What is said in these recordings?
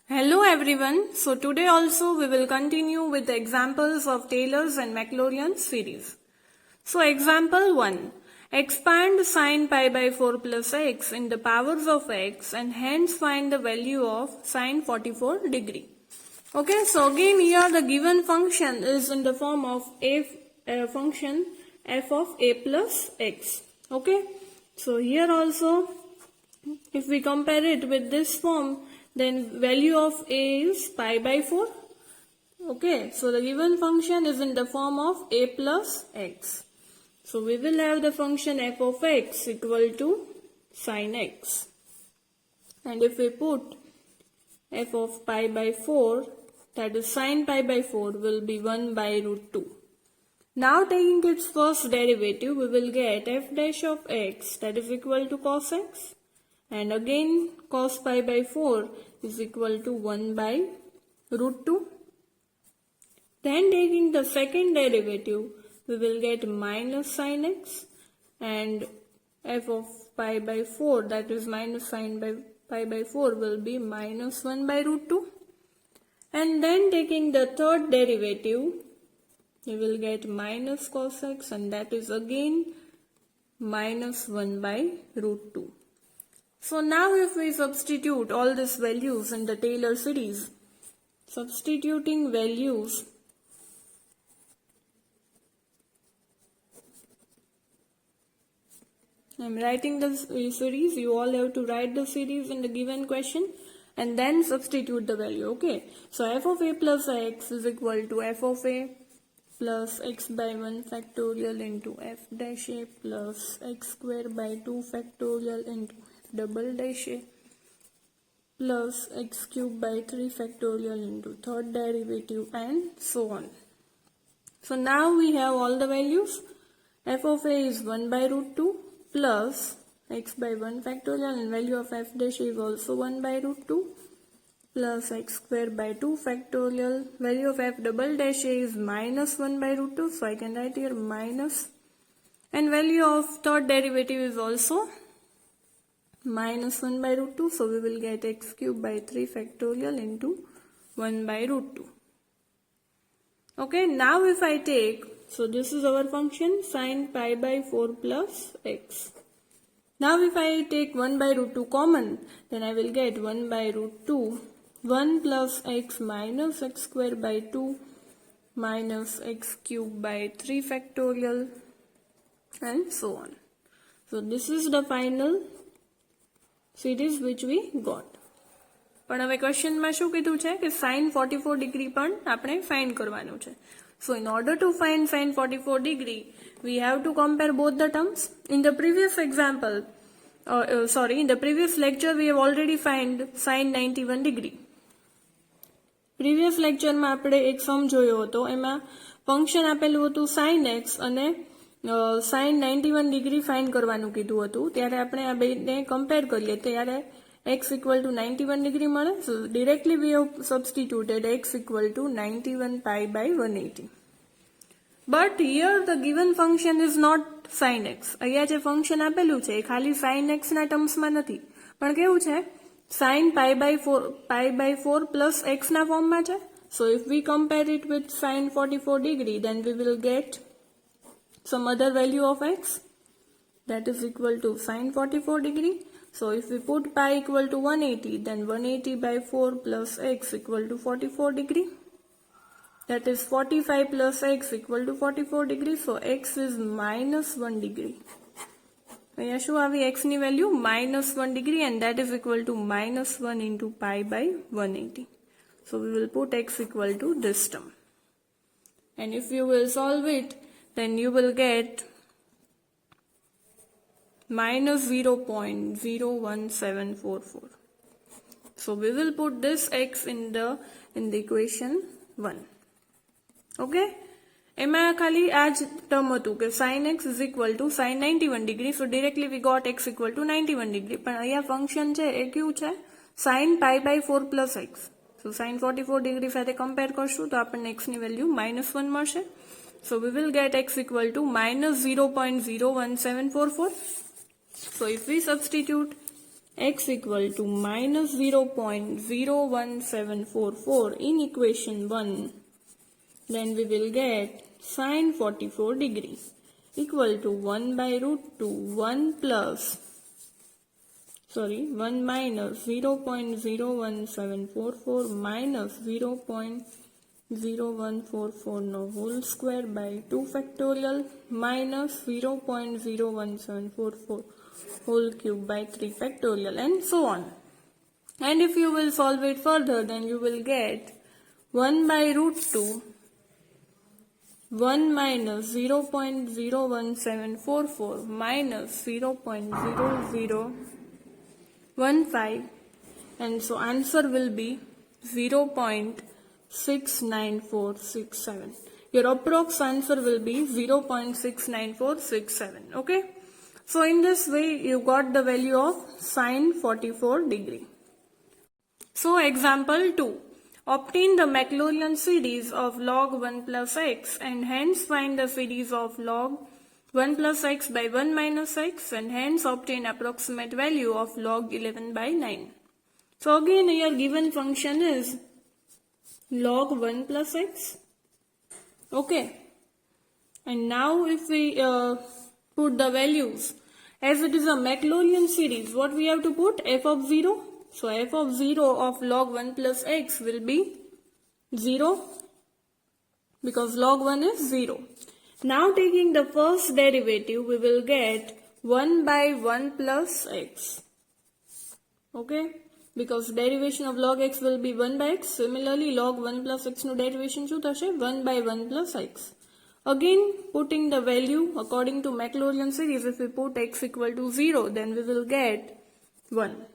Hello everyone. So today also we will continue with the examples of Taylor's and Maclaurin series. So example 1. Expand sin pi by 4 plus x in the powers of x and hence find the value of sin 44 degree. Okay, so again here the given function is in the form of a function f of a plus x. Okay, so here also if we compare it with this form, then value of a is pi by 4. Okay, so the given function is in the form of a plus x. So we will have the function f of x equal to sin x. And if we put f of pi by 4, that is sin pi by 4 will be 1 by root 2. Now taking its first derivative, we will get f dash of x, that is equal to cos x. And again cos pi by 4 is equal to 1 by root 2. Then taking the second derivative, we will get minus sin x, and f of pi by 4, that is minus sin by pi by 4, will be minus 1 by root 2. And then taking the third derivative, we will get minus cos x, and that is again minus 1 by root 2. So now if we substitute all these values in the Taylor series, substituting values, I am writing the series, you all have to write the series in the given question and then substitute the value. Okay, so f of a plus x is equal to f of a plus x by 1 factorial into f dash a plus x square by 2 factorial into double dash a plus x cube by 3 factorial into third derivative and so on. So now we have all the values. F of a is 1 by root 2 plus x by 1 factorial, and value of f dash is also 1 by root 2 plus x square by 2 factorial. Value of f double dash a is minus 1 by root 2, so I can write here minus, and value of third derivative is also minus 1 by root 2, so we will get x cube by 3 factorial into 1 by root 2. Okay, now if I take, so this is our function sin pi by 4 plus x. Now if I take 1 by root 2 common, then I will get 1 by root 2, 1 plus x minus x square by 2 minus x cube by 3 factorial and so on. So this is the final series which we got. પણ હવે ક્વેશ્ચનમાં શું કીધું છે કે sin 44 degree પણ આપણે find કરવાનું છે. So in order to find sin 44 degree, we have to compare both the terms. In the previous example, in the previous lecture we have already find sin 91 degree. Previous lecture માં આપણે એક સમ જોયો હતો, એમાં function આપેલું હતું sin x અને sin 91 degree find કરવાનું કીધું હતું. ત્યારે આપણે આ બેને કમ્પેર કરીએ ત્યારે x equal to 91 degree મળે. So directly we have substituted x equal to 91 pi by 180. But here the given function is not sin x. અહીંયા જે ફંક્શન આપેલું છે એ ખાલી sin x ના ટર્મ્સમાં નથી, પણ કેવું છે sin pi by 4 plus x ના ફોર્મમાં છે. So if we compare it with sin 44 degree, then we will get some other value of x, that is equal to sin 44 degree. So if we put pi equal to 180, then 180 by 4 plus x equal to 44 degree. That is 45 plus x equal to 44 degree. So x is minus 1 degree. અહીંયા શું આવી x ની value minus 1 degree, and that is equal to minus 1 into pi by 180. So we will put x equal to this term. And if you will solve it, then you will get minus 0.01744. So we will put this x in the equation 1. Okay, એમાં ખાલી આ જ term હતું કે sin x is equal to sin 91 degree. So directly we got x equal to 91 degree. પણ અહીંયા function છે એ કેવું છે sin pi by 4 plus x. So sin 44 degree સાથે કમ્પેર કરશું તો આપણને x ની વેલ્યુ -1 મળશે. So we will get x equal to minus 0.01744. So if we substitute x equal to minus 0.01744 in equation 1, then we will get sine 44 degree equal to 1 by root 2 1 minus 0.01744 minus 0.0144 no whole square by 2 factorial minus 0.01744 whole cube by 3 factorial and so on. And if you will solve it further, then you will get 1 by root 2 1 minus 0.01744 minus 0.0015, and so answer will be 0.69467. Your approx answer will be 0.69467. Okay. So in this way you got the value of sine 44 degree. So example 2. Obtain the Maclaurin series of log 1 plus x and hence find the series of log 1 plus x by 1 minus x and hence obtain approximate value of log 11 by 9. So again your given function is log 1 plus x. Okay. And now if we put the values, as it is a Maclaurin series, what we have to put? F of 0. So f of 0 of log 1 plus x will be 0 because log 1 is 0. Now taking the first derivative, we will get 1 by 1 plus x. Okay, because derivation of log x will be 1 by x. Similarly, log 1 plus x no derivation શું થશે? 1 by 1 plus x. Again, putting the value according to Maclaurin series, if we put x equal to 0, then we will get 1.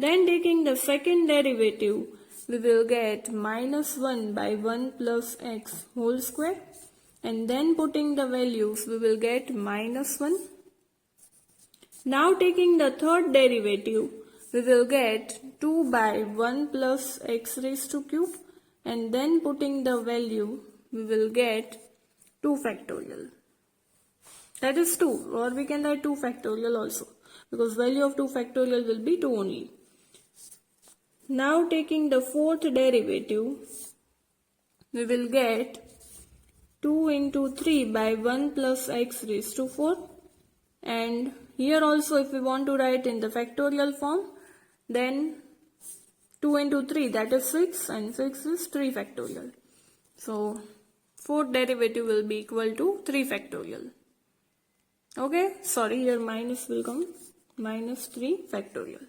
Then taking the second derivative, we will get minus 1 by 1 plus x whole square. And then putting the values, we will get minus 1. Now taking the third derivative, we will get 2 by 1 plus x raised to cube. And then putting the value, we will get 2 factorial. That is 2, or we can write 2 factorial also, because value of 2 factorial will be 2 only. Now taking the fourth derivative, we will get 2 into 3 by 1 plus x raised to 4. And here also if we want to write in the factorial form, then 2 into 3, that is 6, and 6 is 3 factorial. So fourth derivative will be equal to 3 factorial. Okay, sorry, here minus will come, minus 3 factorial.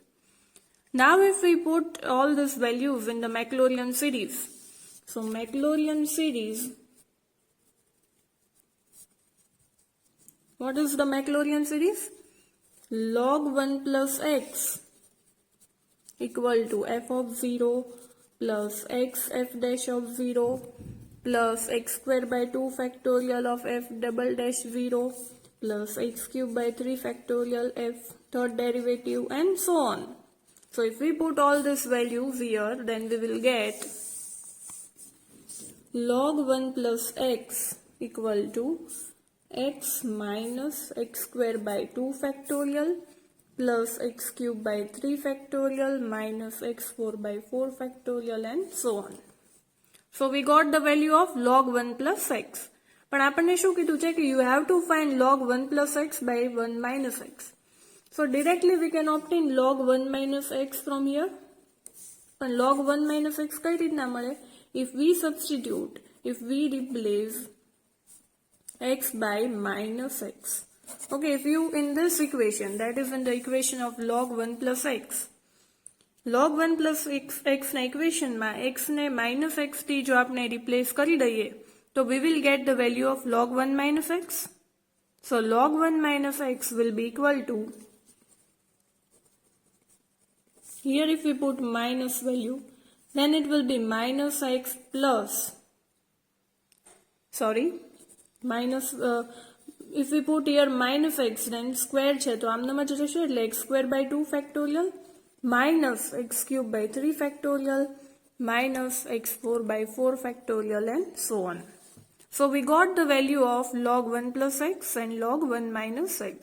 Now if we put all these values in the Maclaurin series, so Maclaurin series, what is the Maclaurin series? Log 1 plus x equal to f of 0 plus x f dash of 0 plus x square by 2 factorial of f double dash 0 plus x cube by 3 factorial f third derivative and so on. So if we put all these values here, then we will get log 1 plus x equal to x minus x square by 2 factorial plus x cube by 3 factorial minus x4 by 4 factorial and so on. So we got the value of log 1 plus x. પણ આપણને શું કીધું છે કે you have to find log 1 plus x by 1 minus x. So directly we can obtain log 1 minus x from here. But log 1 minus x કઈ રીતના મળે? If we substitute, if we replace x by minus x. Okay, if you in this equation, that is in the equation of log 1 plus x. Log 1 plus x ના equation માં x ને minus x થી જો આપણે replace કરી દઈએ, so we will get the value of log 1 minus x. So log 1 minus x will be equal to, here if we put minus value, then it will be minus x plus, minus, if we put here minus x, then square છે તો આમનામાં જશે એટલે x square by 2 factorial minus x cube by 3 factorial minus x4 by 4 factorial and so on. So we got the value of log 1 plus x and log 1 minus x.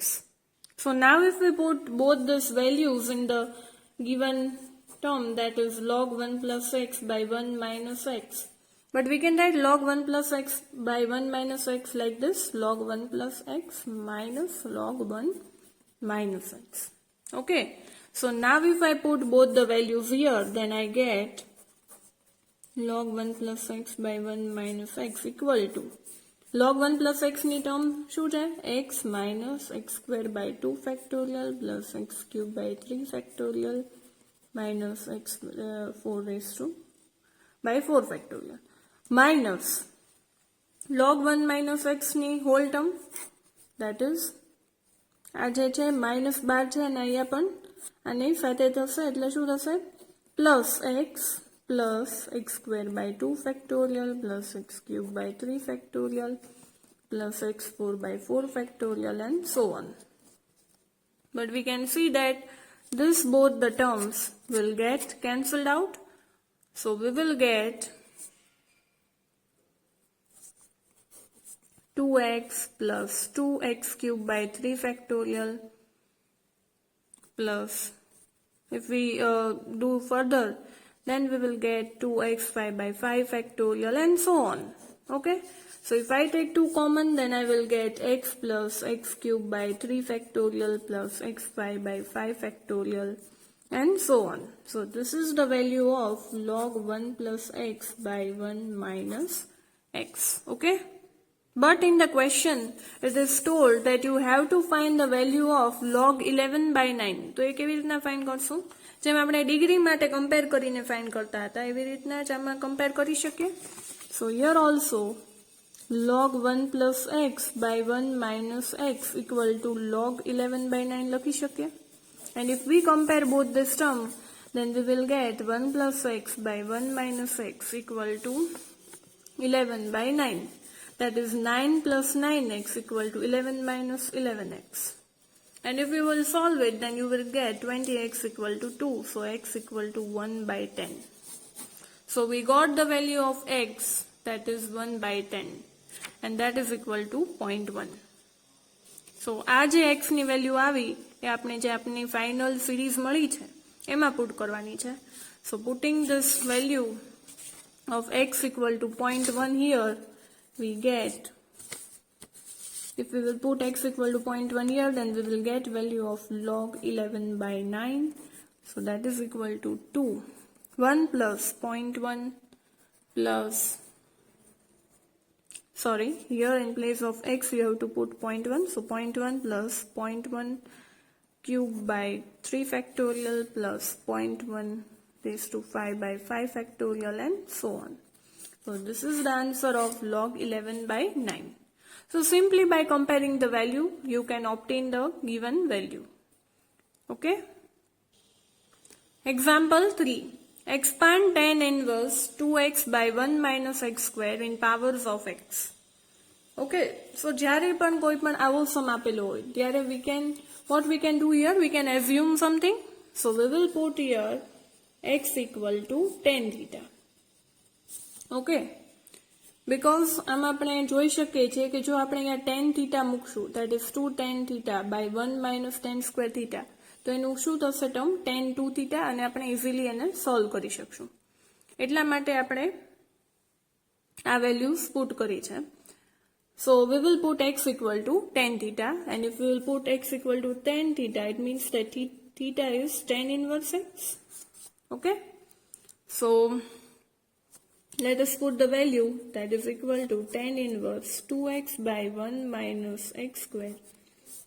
So now if we put both these values in the given term, that is log 1 plus x by 1 minus x. But we can write log 1 plus x by 1 minus x like this, log 1 plus x minus log 1 minus x. Okay, so now if I put both the values here, then I get log 1 plus x by 1 minus x equal to log 1 plus x ની term શું છે? x minus x square by 2 factorial plus x cube by 3 factorial minus x 4 raised to by 4 factorial minus log 1 minus x ની whole term, that is આ જે છે minus 12 છે અને અહીંયા પણ આની સાથે થશે એટલે શું થશે? plus x square by 2 factorial plus x cube by 3 factorial plus x4 by 4 factorial and so on. But we can see that this both the terms will get cancelled out. So we will get 2x plus 2x cube by 3 factorial plus, if we do further, then we will get 2x5 by 5 factorial and so on. Okay, so if I take 2 common, then I will get x plus x cube by 3 factorial plus x5 by 5 factorial and so on. So this is the value of log 1 plus x by 1 minus x. Okay, but in the question it is told that you have to find the value of log 11 by 9. તો એ કેવી રીતના find કરશું? જેમ આપણે degree માટે compare કરીને find કરતા હતા એવી રીતના જ આમાં કમ્પેર કરી શકીએ. સો here also log 1 plus x by 1 minus x equal to log 11 by 9 લખી શકીએ. And if we compare both this term, then we will get 1 plus x by 1 minus x equal to 11 by 9. That is 9 plus 9x equal to 11 minus 11x. And if you will solve it, then you will get 20x equal to 2. So x equal to 1 by 10. So we got the value of x, that is 1 by 10. And that is equal to 0.1. So આ જે x ની value આવી એ આપણે જે આપની final series મળી છે એમાં પુટ કરવાની છે. So putting this value of x equal to 0.1 here, we get, if we will put x equal to 0.1 here, then we will get value of log 11 by 9. So that is equal to 2. 1 plus 0.1 plus, sorry, here in place of x you have to put 0.1. So 0.1 plus 0.1 cube by 3 factorial plus 0.1 raised to 5 by 5 factorial and so on. So this is the answer of log 11 by 9. So simply by comparing the value, you can obtain the given value. Okay. Example 3. Expand tan inverse 2x by 1 minus x square in powers of x. Okay. So જ્યારે પણ કોઈ પણ આવો સમ આપેલો હોય ત્યારે what we can do here, we can assume something. So we will put here x equal to tan theta. Okay. Because આમાં આપણે જોઈ શકીએ છીએ કે જો આપણે અહીંયા tan theta મૂકશું, that is 2 tan theta by 1 minus tan square theta, તો એનું શું થશે ટર્મ? tan 2 theta, અને આપણે ઇઝીલી એને સોલ્વ કરી શકશું. એટલા માટે આપણે આ વેલ્યુઝ પુટ કરી છે. So we will put x equal to tan theta, and if we will put x equal to tan theta, it means that theta is tan inverse x. Okay. So let us put the value, that is equal to tan inverse 2x by 1 minus x square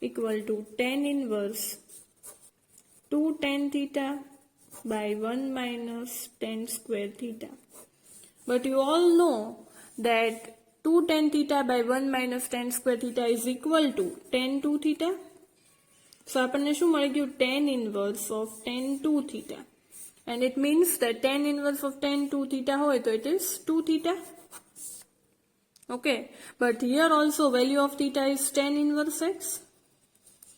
equal to tan inverse 2 tan theta by 1 minus tan square theta. But you all know that 2 tan theta by 1 minus tan square theta is equal to tan 2 theta. So આપણને શું મળી ગયું? tan inverse of tan 2 theta. And it means that tan inverse of tan 2 theta hoy, so it is 2 theta. Okay. But here also value of theta is tan inverse x.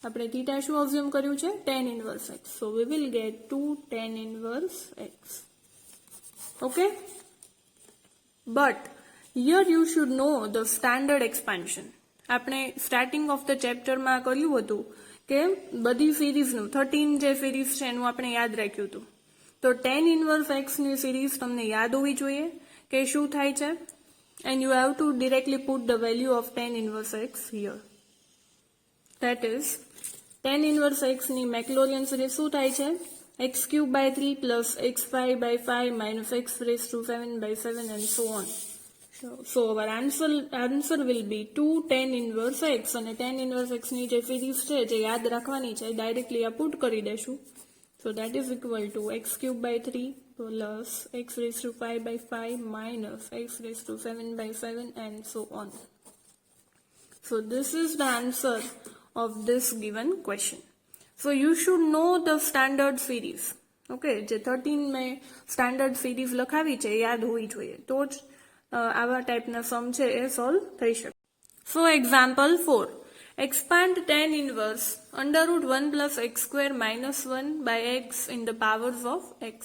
આપણે theta શું assume કર્યું છે? tan inverse x. So we will get 2 tan inverse x. Okay. But here you should know the standard expansion. આપણે starting of the chapter માં કર્યું હતું કે બધી સિરીઝનું 13 જે સિરીઝ છે એનું આપણે યાદ રાખ્યું હતું. તો tan inverse x ની સિરીઝ તમને યાદ હોવી જોઈએ કે શું થાય છે, and you have to directly put the value of tan inverse x here. That is, tan inverse x ની મેક્લોરિયન સિરીઝ શું થાય છે? x cube by 3 plus x5 by 5 minus x raised to 7 by 7 and so on. So our answer will be 2 tan inverse x, અને tan inverse x ની જે series છે જે યાદ રાખવાની છે ડાયરેક્ટલી આ પુટ કરી દેશું. So that is equal to x cube by 3 plus x raised to 5 by 5 minus x raised to 7 by 7 and so on. So this is the answer of this given question. So you should know the standard series. Okay, જે 13 में standard series લખાવી છે યાદ હોવી જોઈએ તો જ આવા ટાઈપના સમ છે એ સોલ્વ થઈ શકે. So example 4. Expand tan inverse under root 1 plus x square minus 1 by x in the powers of x.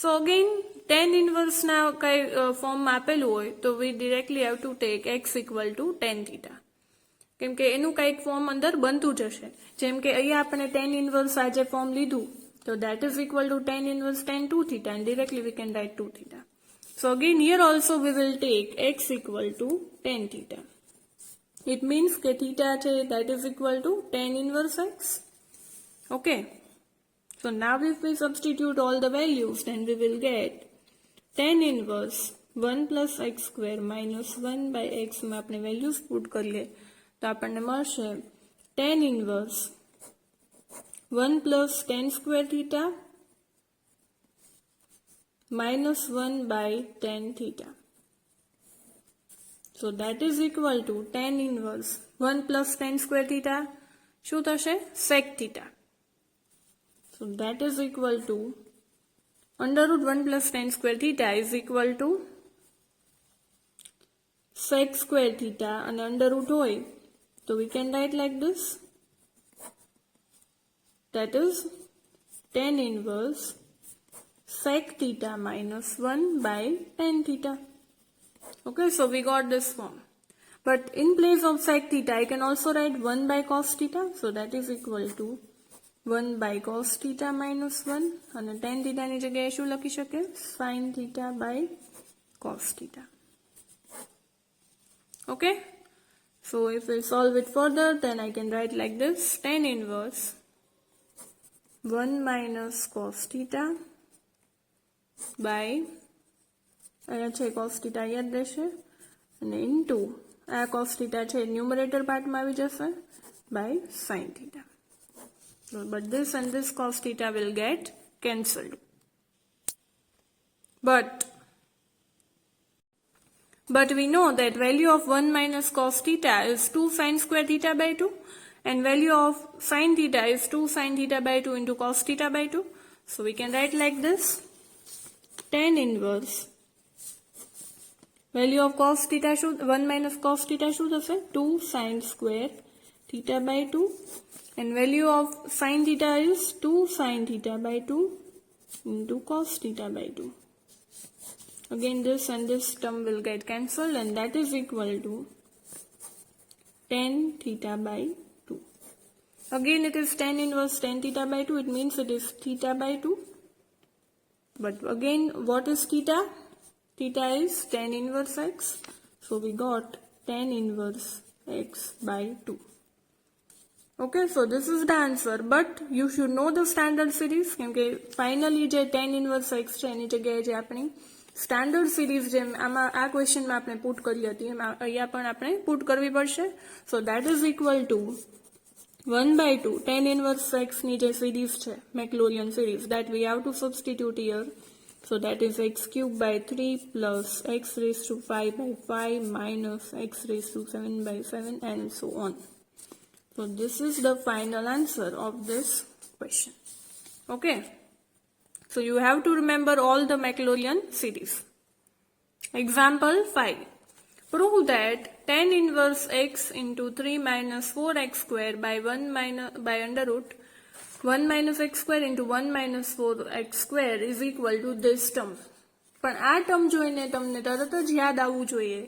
So again, tan inverse ના કઈ ફોર્મ આપેલું હોય તો we directly have to take x equal to tan theta. કેમ કે એનું કઈક form અંદર બનતું જશે. જેમ કે અહીંયા આપણે tan inverse આ જે ફોર્મ લીધું તો that is equal to tan inverse tan 2 theta and directly we can write 2 theta. So again here also we will take x equal to tan theta. It means that theta that is equal to tan inverse x. Okay. So now if we substitute all the values, then we will get tan inverse 1 plus x square minus 1 by x में अपने values put करिए तो अपन मळशे tan inverse 1 plus tan square theta minus 1 by tan theta. So that is equal to tan inverse 1 plus tan square theta શું થશે? sec theta. So that is equal to under root 1 plus tan square theta is equal to sec square theta and under root હોય so we can write like this. That is tan inverse sec theta minus 1 by tan theta. Okay, so we got this form. But in place of sec theta, I can also write 1 by cos theta. So that is equal to 1 by cos theta minus 1. And tan theta ની જગ્યાએ શું લખી શકે? Sin theta by cos theta. Okay. So if we solve it further, then I can write like this. Tan inverse 1 minus cos theta by અહીંયા છે cos theta યાદ રહેશે અને ઇન્ટુ આ cos theta છે ન્યુમરેટર પાર્ટમાં આવી જશે by sin theta. But this and this cos theta will get cancelled. But we know that value of 1 minus cos theta is 2 sin square theta by 2 and value of sin theta is 2 sin theta by 2 into cos theta by 2. So we can write like this. Tan inverse value of cos theta 1 minus cos theta શું થશે? 2 sin square theta by 2 and value of sin theta is 2 sin theta by 2 into cos theta by 2. Again this and this term will get cancelled and that is equal to tan theta by 2. Again it is tan inverse tan theta by 2, it means it is theta by 2. But again what is theta? Theta is tan inverse x. So we got tan inverse x by 2. Okay, so this is the answer. But you should know the standard series. Okay, finally જે tan inverse x છે એની જગ્યાએ જે આપણી standard series જેમ આમાં આ ક્વેશ્ચનમાં આપણે put કરી હતી એમ અહીંયા પણ આપણે પુટ કરવી પડશે. So that is equal to 1 by 2 tan inverse x ની જે series છે Maclaurin series that we have to substitute here. So that is x cube by 3 plus x raised to 5 by 5 minus x raised to 7 by 7 and so on. So this is the final answer of this question. Okay. So you have to remember all the Maclaurin series. Example 5. Prove that tan inverse x into 3 minus 4x square by 1 by under root 1 minus x square into 1 minus 4x square is equal to this term. પણ આ term જોઈને તમને તરત જ યાદ આવવું જોઈએ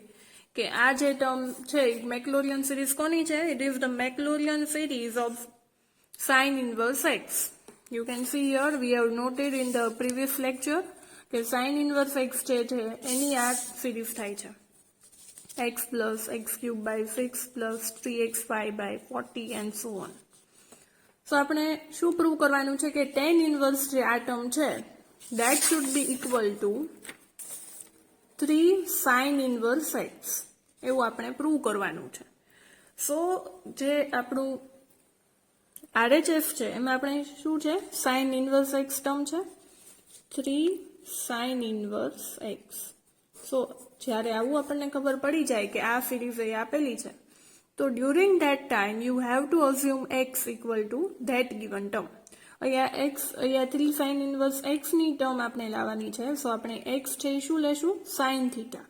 કે આ જે ટર્મ છે મેક્લોરિયન સિરીઝ કોની છે? It is the Maclaurin series of sin inverse x. You can see here we have noted in the previous lecture કે sin inverse x જે છે એની આ સિરીઝ થાય છે x plus x cube by 6 plus 3x5 by 40 and so on. So આપણે શું prove કરવાનું છે કે tan inverse જે આ ટર્મ છે that should be equal to 3 sin inverse x એવું આપણે પ્રૂવ કરવાનું છે. સો જે આપણું RHS છે એમાં આપણે શું છે sin inverse x ટર્મ છે 3 sin inverse x. સો જ્યારે આવું આપણને ખબર પડી જાય કે આ સિરીઝ એ આપેલી છે તો during that time you have to assume x equal to that given term. અહીંયા 3 sin inverse x ની ટર્મ આપણે લાવવાની છે. સો આપણે x છે શું લેશું sin theta.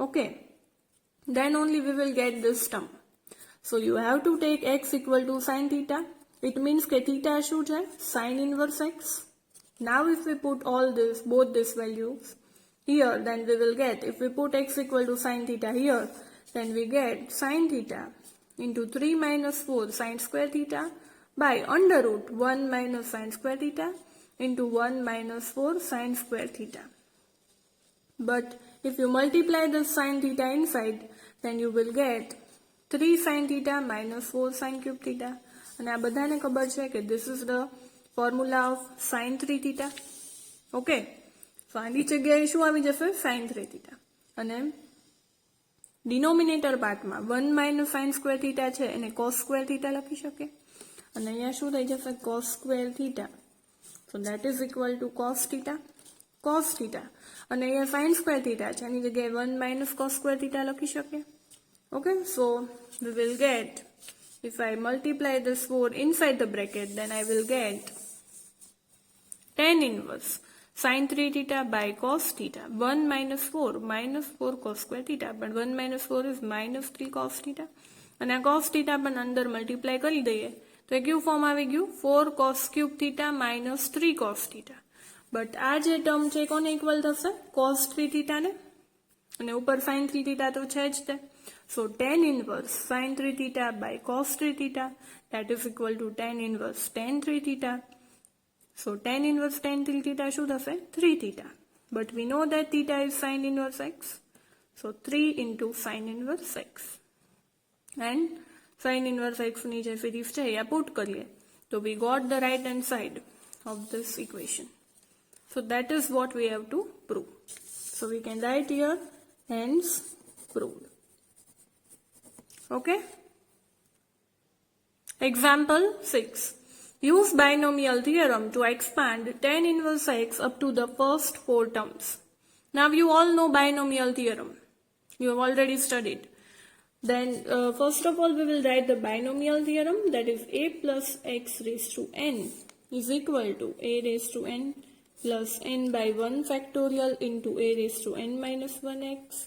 Okay, then only we will get this term. So you have to take x equal to sin theta. It means that theta શું છે sin inverse x. Now if we put all this, both these values here, then we will get, if we put x equal to sin theta here, then we get sin theta into 3 minus 4 sin square theta by under root 1 minus sin square theta into 1 minus 4 sin square theta. But if you multiply the sin theta inside, then you will get 3 sin theta minus 4 sin cube theta. And આ બધાને ખબર છે કે this is the formula of sin 3 theta. Okay, so આની જગ્યાએ શું આવી જશે sin 3 theta. અને denominator પાર્ટમાં 1 minus sin square theta છે એને cos square theta લખી શકે. અને અહીંયા શું થઈ જશે cos square theta. So that is equal to cos theta. cos theta. અને અહીંયા sin square theta છે એની જગ્યાએ 1 minus cos square theta લખી શકે. Okay, so we will get, if I multiply this 4 inside the bracket, then I will get tan inverse sin 3 theta by cos theta. 1 minus 4 cos square theta. But 1 minus 4 is minus 3 cos theta. અને આ cos theta પણ અંદર multiply કરી દઈએ તો એ કેવું form આવી ગયું 4 cos cube theta minus 3 cos theta. But આ જે ટર્મ છે કોને ઇક્વલ થશે cos 3 theta ને, અને ઉપર sin 3 theta તો છે જ તે. So tan inverse sin 3 theta by cos 3 theta, that is equal to tan inverse tan 3 theta. So tan inverse tan 3 theta શું થશે 3 theta. But we know that theta is sin inverse x. So 3 into sin inverse x. And sin inverse x ની જે series છે એ put કરીએ તો we got the right hand side of this equation. So that is what we have to prove. So we can write here hence proved. Okay. Example 6. Use binomial theorem to expand tan inverse x up to the first 4 terms. Now you all know binomial theorem. You have already studied. Then first of all we will write the binomial theorem, that is a plus x raised to n is equal to a raised to n plus n by 1 factorial into a raised to n minus 1x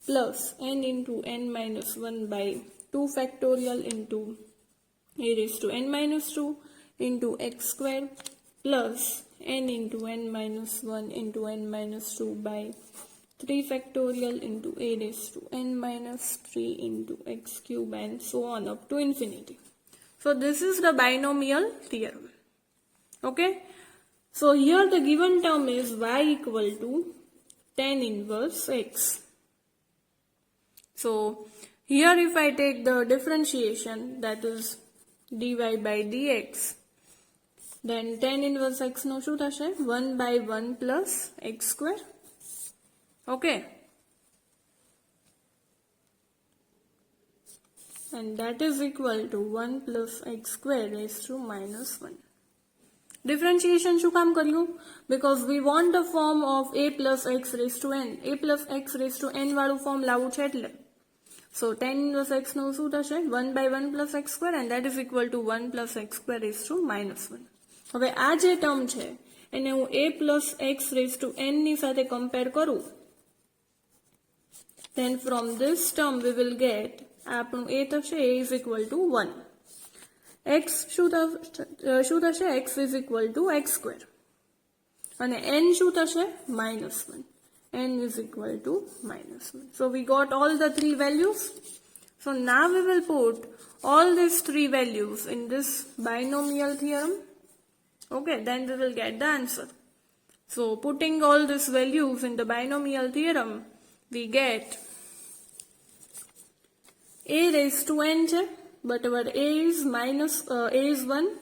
plus n into n minus 1 by 2 factorial into a raised to n minus 2 into x square plus n into n minus 1 into n minus 2 by 3 factorial into a raised to n minus 3 into x cube and so on up to infinity. So this is the binomial theorem. Okay. So here the given term is y equal to tan inverse x. So here if I take the differentiation, that is dy by dx, then tan inverse x no શું થશે 1 by 1 plus x square. Okay. And that is equal to 1 plus x square raised to minus 1. Differentiation શું કામ કર્યું? Because we want the form of a plus x raised to n. a plus x raised to n વાળું form લાવવું છે એટલે. So tan inverse x નું શું થશે 1 by 1 plus x square, and that is equal to 1 plus x square raised to minus 1. હવે આ જે ટર્મ છે એને હું a plus x raised to n ની સાથે કમ્પેર કરું, then from this term we will get આપણું a થશે a is equal to 1. x શું થશે x is equal to x square, અને n શું થશે minus 1. n is equal to minus 1. So we got all the three values. So now we will put all these three values in this binomial theorem. Okay, then we will get the answer. So putting all these values in the binomial theorem, we get a raised to n, but our a is 1.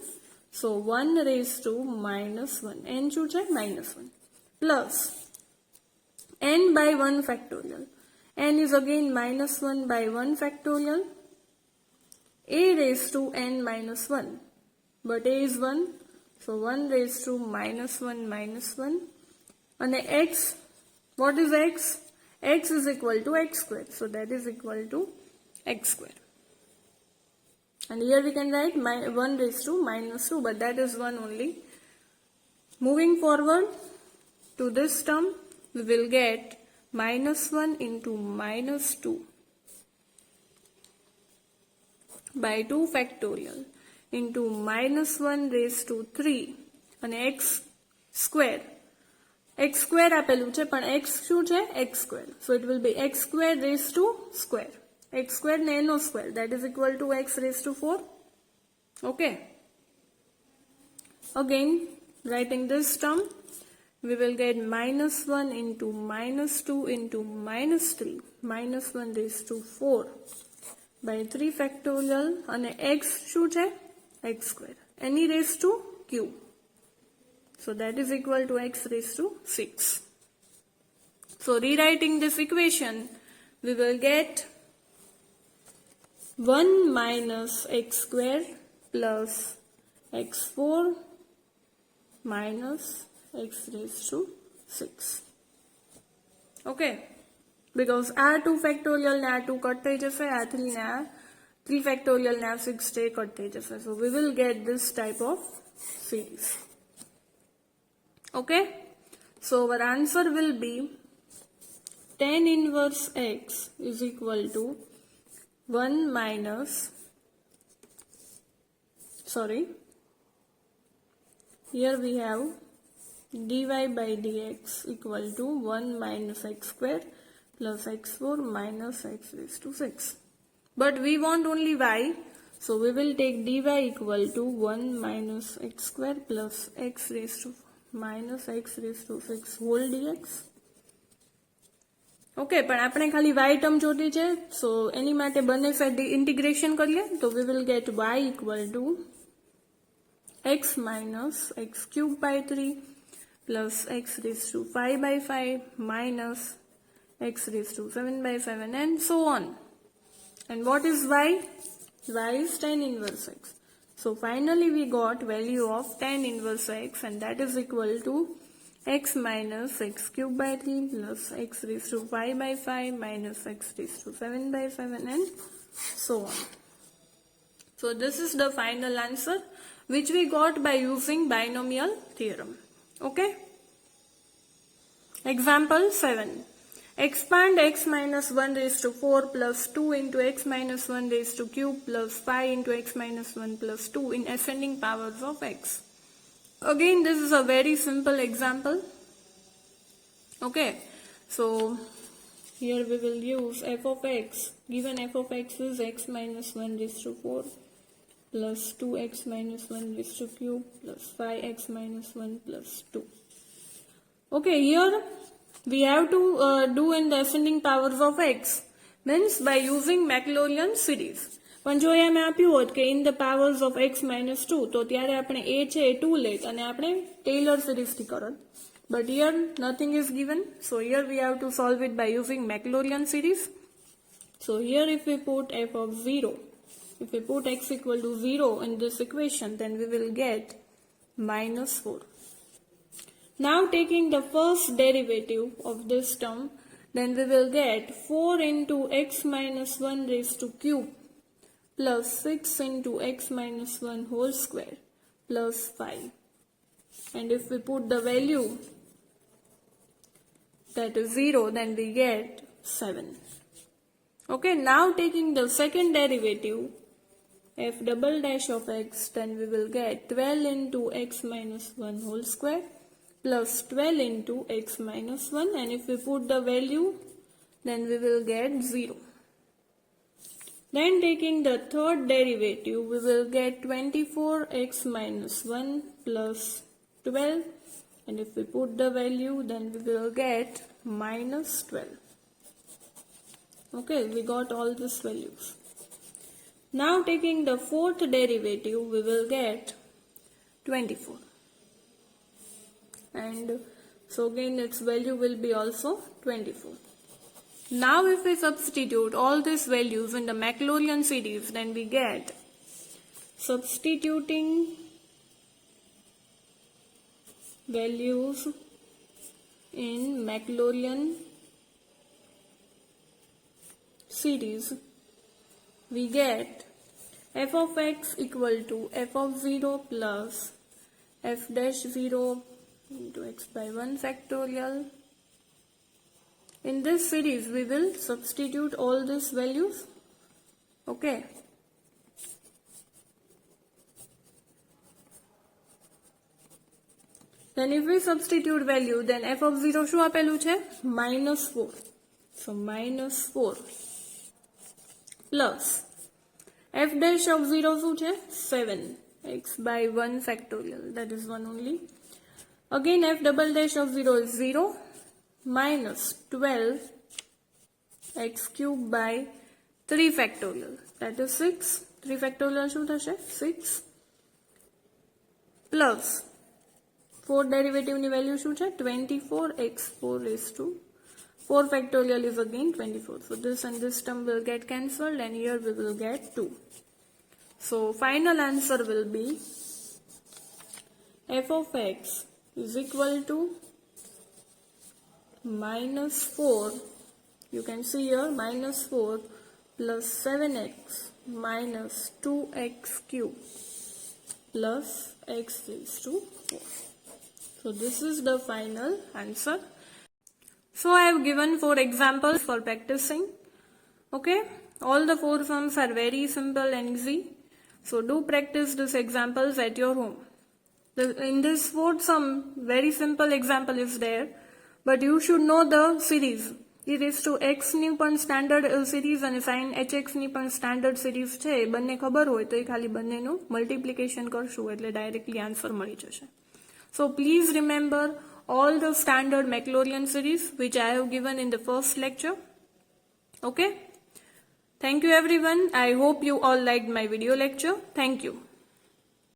So 1 raised to minus 1. n શું છે? minus 1. Plus n by 1 factorial. n is again minus 1 by 1 factorial. a raised to n minus 1. But a is 1. So 1 raised to minus 1 minus 1. And x, what is x? X is equal to x square. So that is equal to x square. And here we can write 1 raised to minus 2, but that is 1 only. Moving forward to this term, we will get minus 1 into minus 2 by 2 factorial into minus 1 raised to 3 and x square. x square આપેલું છે પણ x શું છે? x square. So it will be x square raised to square. x square and no square, that is equal to x raised to 4. Okay. Again, writing this term, we will get minus 1 into minus 2 into minus 3 minus 1 raised to 4 by 3 factorial and x શું છે? x square. Any raised to q. So that is equal to x raised to 6. So rewriting this equation, we will get 1 minus x square plus x4 minus x raised to 6. Okay. Because r2 factorial ને r2 cut થઈ જશે, r3 ને r3 factorial ને r6 તે cut થઈ જશે. So we will get this type of series. Okay. So our answer will be tan inverse x is equal to 1 minus, here we have dy by dx equal to 1 minus x square plus x4 minus x raised to 6. But we want only y, so we will take dy equal to 1 minus x square plus x raised to minus x raised to 6 whole dx. Okay, પણ આપણે ખાલી y term જોતી છે, સો એની માટે બંને side integration કરીએ તો we will get y equal to x minus x cube by 3 plus x raised to 5 by 5 minus x raised to 7 by 7 and so on. And what is y? Y is tan inverse x. So finally we got value of tan inverse x, and that is equal to x minus x cube by 3 plus x raised to 5 by 5 minus x raised to 7 by 7 and so on. So this is the final answer which we got by using binomial theorem. Okay. Example 7. Expand x minus 1 raised to 4 plus 2 into x minus 1 raised to cube plus 5 into x minus 1 plus 2 in ascending powers of x. Again, this is a very simple example. Okay, so here we will use f of x. Given f of x is x minus 1 raised to 4 plus 2x minus 1 raised to cube plus 5x minus 1 plus 2. Okay, here we have to do in the ascending powers of x, means by using Maclaurin series. પણ જો એમ આપ્યું હોત કે in the powers of x minus 2, તો ત્યારે આપણે a છે એ 2 લેત અને આપણે Taylor સિરીઝથી કરત. But here nothing is given, so here we have to solve it by using Maclaurin series. So here if we put f of 0, if we put x equal to 0 in this equation, then we will get minus 4. Now taking the first derivative of this term, then we will get 4 into x minus 1 raised to cube plus 6 into x minus 1 whole square plus 5. And if we put the value that is 0, then we get 7. Okay, now taking the second derivative, f double dash of x, then we will get 12 into x minus 1 whole square plus 12 into x minus 1, and if we put the value, then we will get 0. Then taking the third derivative, we will get 24x minus 1 plus 12, and if we put the value, then we will get minus 12. Okay, we got all these values. Now taking the fourth derivative, we will get 24. And so again its value will be also 24. Now if we substitute all these values in the Maclaurin series, then we get, substituting values in Maclaurin series, we get f of x equal to f of 0 plus f dash 0 into x by 1 factorial. In this series, we will substitute all these values. Okay. Then if we substitute value, then f of 0 શું આપેલું છે? -4. So -4 plus f dash of 0 શું છે? 7 x by 1 factorial. That is one only. Again f double dash of 0 is 0 minus 12 x cube by 3 factorial. That is 6. 3 factorial શું થશે? 6 plus 4 derivative ની value શું છે? 24 x 4 raised to 4 factorial is again 24. So this and this term will get cancelled, and here we will get 2. So final answer will be f of x is equal to -4. You can see here -4 plus 7x minus 2x cube plus x raised to 4. So this is the final answer. So I have given 4 examples for practicing. Okay, all the 4 sums are very simple and easy. So do practice these examples at your home. In this fourth sum, very simple example is there, but you should know the series. e raised to x ની પણ standard series અને sin hx ની પણ standard series છે, એ બંને ખબર હોય તો એ ખાલી બંનેનું મલ્ટિપ્લિકેશન કરશું એટલે ડાયરેક્ટલી આન્સર મળી જશે. So please remember all the standard Maclaurin series which I have given in the first lecture. Okay? Thank you everyone. I hope you all liked my video lecture. Thank you.